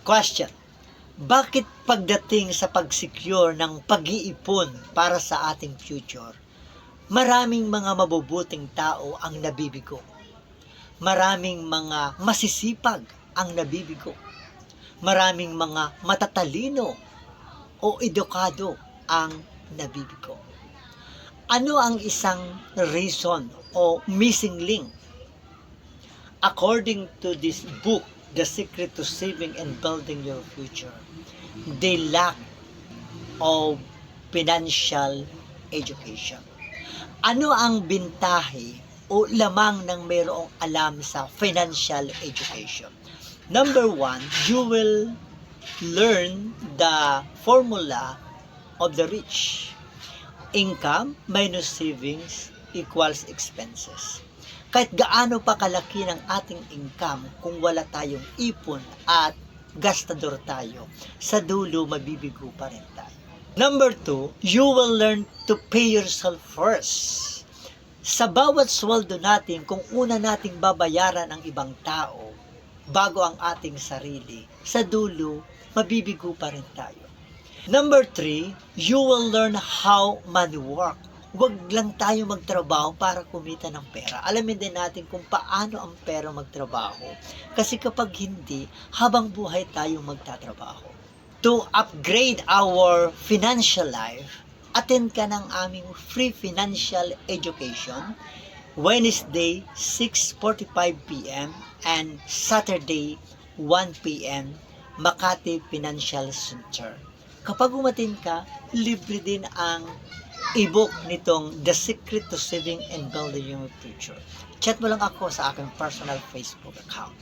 Question: bakit pagdating sa pag-secure ng pag-iipon para sa ating future, maraming mga mabubuting tao ang nabibigo? Maraming mga masisipag ang nabibigo. Maraming mga matatalino o edukado ang nabibigo. Ano ang isang reason o missing link? According to this book, The Secret to Saving and Building Your Future, the lack of financial education. Ano ang bintahe o lamang ng mayroong alam sa financial education? Number one, you will learn the formula of the rich. Income minus savings equals expenses. Kahit gaano pa kalaki ng ating income, kung wala tayong ipon at gastador tayo, sa dulo mabibigo pa rin tayo. Number two, you will learn to pay yourself first. Sa bawat sweldo natin, kung una nating babayaran ang ibang tao bago ang ating sarili, sa dulo, mabibigo pa rin tayo. Number three, you will learn how money work. Huwag lang tayo magtrabaho para kumita ng pera. Alamin din natin kung paano ang pera magtrabaho. Kasi kapag hindi, habang buhay tayong magtatrabaho. To upgrade our financial life, attend ka ng aming free financial education Wednesday 6:45 p.m. and Saturday 1 p.m. Makati Financial Center. Kapag umatin ka, libre din ang e-book nitong The Secret to Saving and Building Your Future. Chat mo lang ako sa aking personal Facebook account.